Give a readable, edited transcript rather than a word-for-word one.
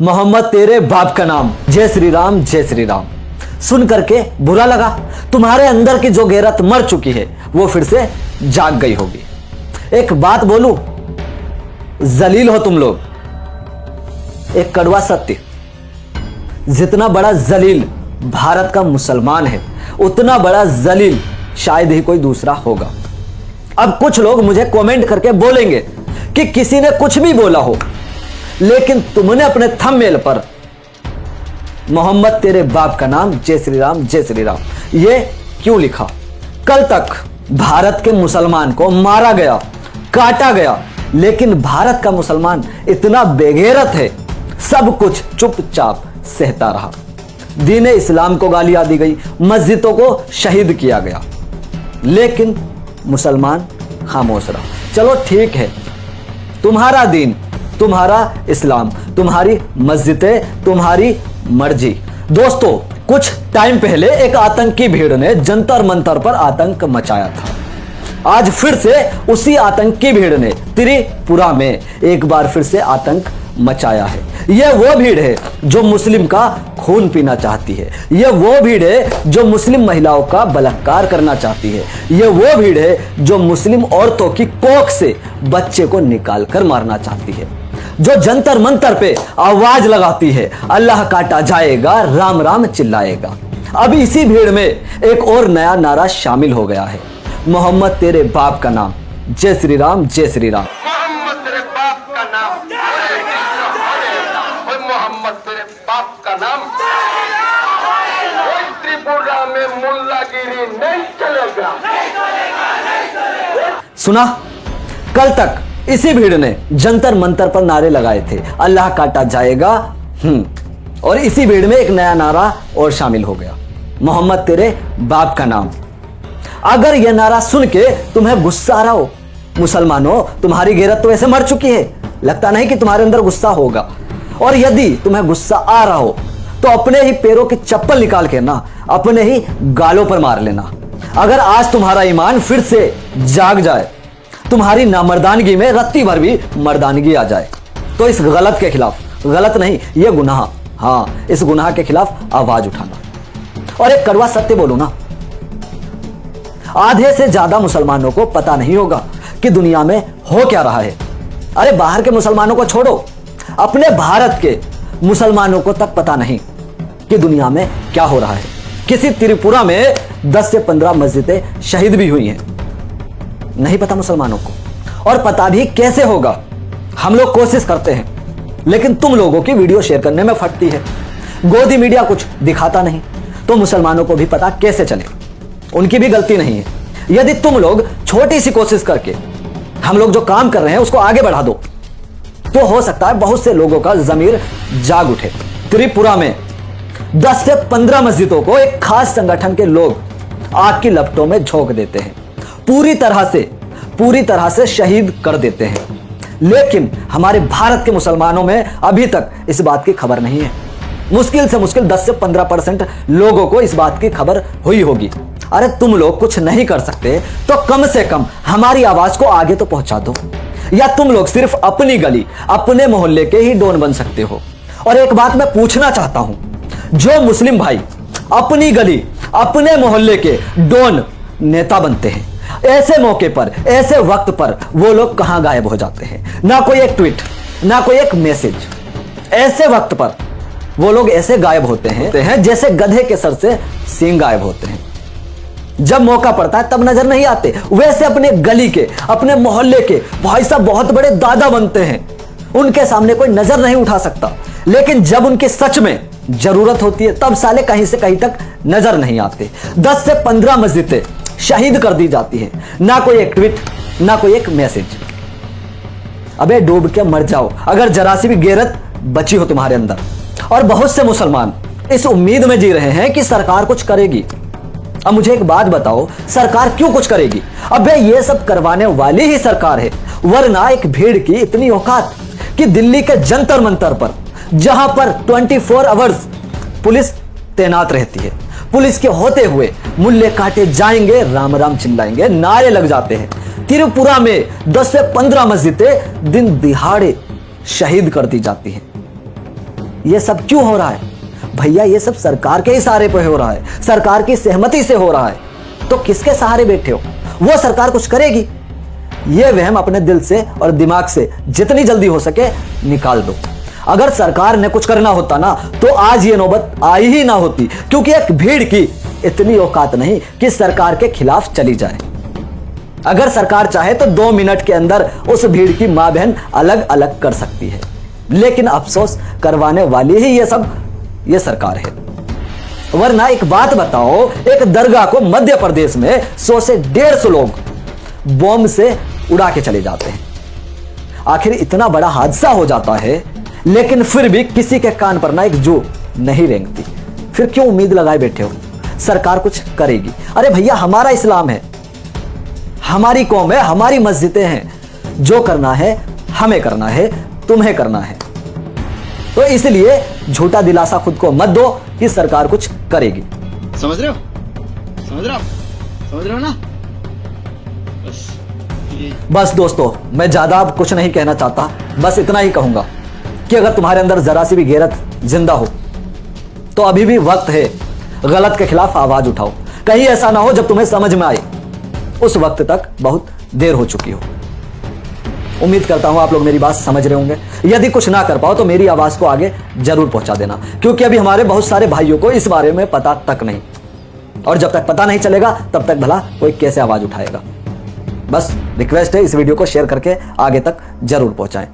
मोहम्मद तेरे बाप का नाम, जय श्री राम जय श्री राम। सुन करके बुरा लगा? तुम्हारे अंदर की जो गैरत मर चुकी है वो फिर से जाग गई होगी। एक बात बोलूं, जलील हो तुम लोग। एक कड़वा सत्य, जितना बड़ा जलील भारत का मुसलमान है उतना बड़ा जलील शायद ही कोई दूसरा होगा। अब कुछ लोग मुझे कमेंट करके बोलेंगे कि किसी ने कुछ भी बोला हो, लेकिन तुमने अपने थंबनेल पर मोहम्मद तेरे बाप का नाम, जय श्री राम जय श्री राम ये क्यों लिखा? कल तक भारत के मुसलमान को मारा गया, काटा गया, लेकिन भारत का मुसलमान इतना बेगैरत है, सब कुछ चुपचाप सहता रहा। दीन इस्लाम को गालियां दी गई, मस्जिदों को शहीद किया गया, लेकिन मुसलमान खामोश रहा। चलो ठीक है, तुम्हारा दीन, तुम्हारा इस्लाम, तुम्हारी मस्जिदें, तुम्हारी मर्जी। दोस्तों, कुछ टाइम पहले एक आतंकी भीड़ ने जंतर मंतर पर आतंक मचाया था। आज फिर से उसी आतंकी भीड़ ने त्रिपुरा में एक बार फिर से आतंक मचाया है। यह वो भीड़ है जो मुस्लिम का खून पीना चाहती है। यह वो भीड़ है जो मुस्लिम महिलाओं का बलात्कार करना चाहती है। यह वो भीड़ है जो मुस्लिम औरतों की कोख से बच्चे को निकाल कर मारना चाहती है, जो जंतर मंतर पे आवाज लगाती है, अल्लाह काटा जाएगा, राम राम चिल्लाएगा। अब इसी भीड़ में एक और नया नारा शामिल हो गया है, मोहम्मद तेरे बाप का नाम, जय श्री राम जय श्री राम। मोहम्मद तेरे बाप का नाम, मोहम्मद तेरे बाप का नाम। कोई त्रिपुरा में मुल्लागिरी नहीं चलेगा। सुना? कल तक इसी भीड़ ने जंतर मंतर पर नारे लगाए थे, अल्लाह काटा जाएगा। और इसी भीड़ में एक नया नारा और शामिल हो गया, मोहम्मद तेरे बाप का नाम। अगर यह नारा सुन के तुम्हें गुस्सा आ रहा हो, मुसलमानों तुम्हारी गैरत तो ऐसे मर चुकी है, लगता नहीं कि तुम्हारे अंदर गुस्सा होगा। और यदि तुम्हें गुस्सा आ रहा हो तो अपने ही पैरों की चप्पल निकाल के ना अपने ही गालों पर मार लेना। अगर आज तुम्हारा ईमान फिर से जाग जाए, तुम्हारी नामर्दानगी में रत्ती भर भी मर्दानगी आ जाए, तो इस गलत के खिलाफ, गलत नहीं ये गुनाह, हाँ इस गुनाह के खिलाफ आवाज उठाना। और एक कड़वा सत्य बोलूं ना, आधे से ज्यादा मुसलमानों को पता नहीं होगा कि दुनिया में हो क्या रहा है। अरे बाहर के मुसलमानों को छोड़ो, अपने भारत के मुसलमानों को तक पता नहीं कि दुनिया में क्या हो रहा है। किसी त्रिपुरा में 10 से 15 मस्जिदें शहीद भी हुई हैं, नहीं पता मुसलमानों को। और पता भी कैसे होगा? हम लोग कोशिश करते हैं, लेकिन तुम लोगों की वीडियो शेयर करने में फटती है। गोदी मीडिया कुछ दिखाता नहीं, तो मुसलमानों को भी पता कैसे चले? उनकी भी गलती नहीं है। यदि तुम लोग छोटी सी कोशिश करके हम लोग जो काम कर रहे हैं उसको आगे बढ़ा दो, तो हो सकता है बहुत से लोगों का जमीर जाग उठे। त्रिपुरा में 10 से 15 मस्जिदों को एक खास संगठन के लोग आग की लपटों में झोंक देते हैं, पूरी तरह से शहीद कर देते हैं। लेकिन हमारे भारत के मुसलमानों में अभी तक इस बात की खबर नहीं है। मुश्किल से मुश्किल 10 से 15% लोगों को इस बात की खबर हुई होगी। अरे तुम लोग कुछ नहीं कर सकते तो कम से कम हमारी आवाज को आगे तो पहुंचा दो। या तुम लोग सिर्फ अपनी गली, अपने मोहल्ले के ही डॉन बन सकते हो। और एक बात मैं पूछना चाहता हूं, जो मुस्लिम भाई अपनी गली, अपने मोहल्ले के डॉन नेता बनते हैं, ऐसे मौके पर, ऐसे वक्त पर वो लोग कहां गायब हो जाते हैं? ना कोई एक ट्वीट, ना कोई एक मैसेज। ऐसे वक्त पर वो लोग ऐसे गायब होते हैं जैसे गधे के सर से सींग गायब होते हैं। जब मौका पड़ता है तब नजर नहीं आते। वैसे अपने गली के, अपने मोहल्ले के भाई साहब बहुत बड़े दादा बनते हैं, उनके सामने कोई नजर नहीं उठा सकता। लेकिन जब उनकी सच में जरूरत होती है तब साले कहीं से कहीं तक नजर नहीं आते। 10 से 15 मस्जिदें शहीद कर दी जाती है, ना कोई एक ट्वीट, ना कोई एक मैसेज। अबे डूब के मर जाओ अगर जरा सी भी गैरत बची हो तुम्हारे अंदर। और बहुत से मुसलमान इस उम्मीद में जी रहे हैं कि सरकार कुछ करेगी। अब मुझे एक बात बताओ, सरकार क्यों कुछ करेगी? अबे ये सब करवाने वाली ही सरकार है, वरना एक भीड़ की इतनी औकात कि दिल्ली के जंतर मंतर पर, जहां पर 24 आवर्स पुलिस तैनात रहती है, पुलिस के होते हुए मुल्ले काटे जाएंगे, राम राम चिल्लाएंगे, नारे लग जाते हैं। त्रिपुरा में 10 से 15 मस्जिदें दिन दिहाड़े शहीद कर दी जाती हैं। ये सब क्यों हो रहा है? भैया ये सब सरकार के इशारे पे हो रहा है, सरकार की सहमति से हो रहा है। तो किसके सहारे बैठे हो? वो सरकार कुछ करेगी? ये वहम अपने दिल से और दिमाग से जितनी जल्दी हो सके निकाल दो। अगर सरकार ने कुछ करना होता ना तो आज ये नौबत आई ही ना होती, क्योंकि एक भीड़ की इतनी औकात नहीं कि सरकार के खिलाफ चली जाए। अगर सरकार चाहे तो 2 मिनट के अंदर उस भीड़ की मां बहन अलग अलग कर सकती है, लेकिन अफसोस करवाने वाली ही ये सरकार है। वरना एक बात बताओ, एक दरगाह को मध्य प्रदेश में 100 से 150 लोग बॉम्ब से उड़ा के चले जाते हैं। आखिर इतना बड़ा हादसा हो जाता है, लेकिन फिर भी किसी के कान पर ना एक जू नहीं रेंगती। फिर क्यों उम्मीद लगाए बैठे हो सरकार कुछ करेगी? अरे भैया हमारा इस्लाम है, हमारी कौम है, हमारी मस्जिदें हैं, जो करना है हमें करना है, तुम्हें करना है। तो इसलिए झूठा दिलासा खुद को मत दो कि सरकार कुछ करेगी। समझ रहे हो? समझ रहे हो ना? बस दोस्तों, मैं ज्यादा अब कुछ नहीं कहना चाहता, बस इतना ही कहूंगा कि अगर तुम्हारे अंदर जरा सी भी गैरत जिंदा हो तो अभी भी वक्त है, गलत के खिलाफ आवाज उठाओ। कहीं ऐसा ना हो जब तुम्हें समझ में आए उस वक्त तक बहुत देर हो चुकी हो। उम्मीद करता हूं आप लोग मेरी बात समझ रहे होंगे। यदि कुछ ना कर पाओ तो मेरी आवाज को आगे जरूर पहुंचा देना, क्योंकि अभी हमारे बहुत सारे भाइयों को इस बारे में पता तक नहीं, और जब तक पता नहीं चलेगा तब तक भला कोई कैसे आवाज उठाएगा। बस रिक्वेस्ट है, इस वीडियो को शेयर करके आगे तक जरूर पहुंचाएं।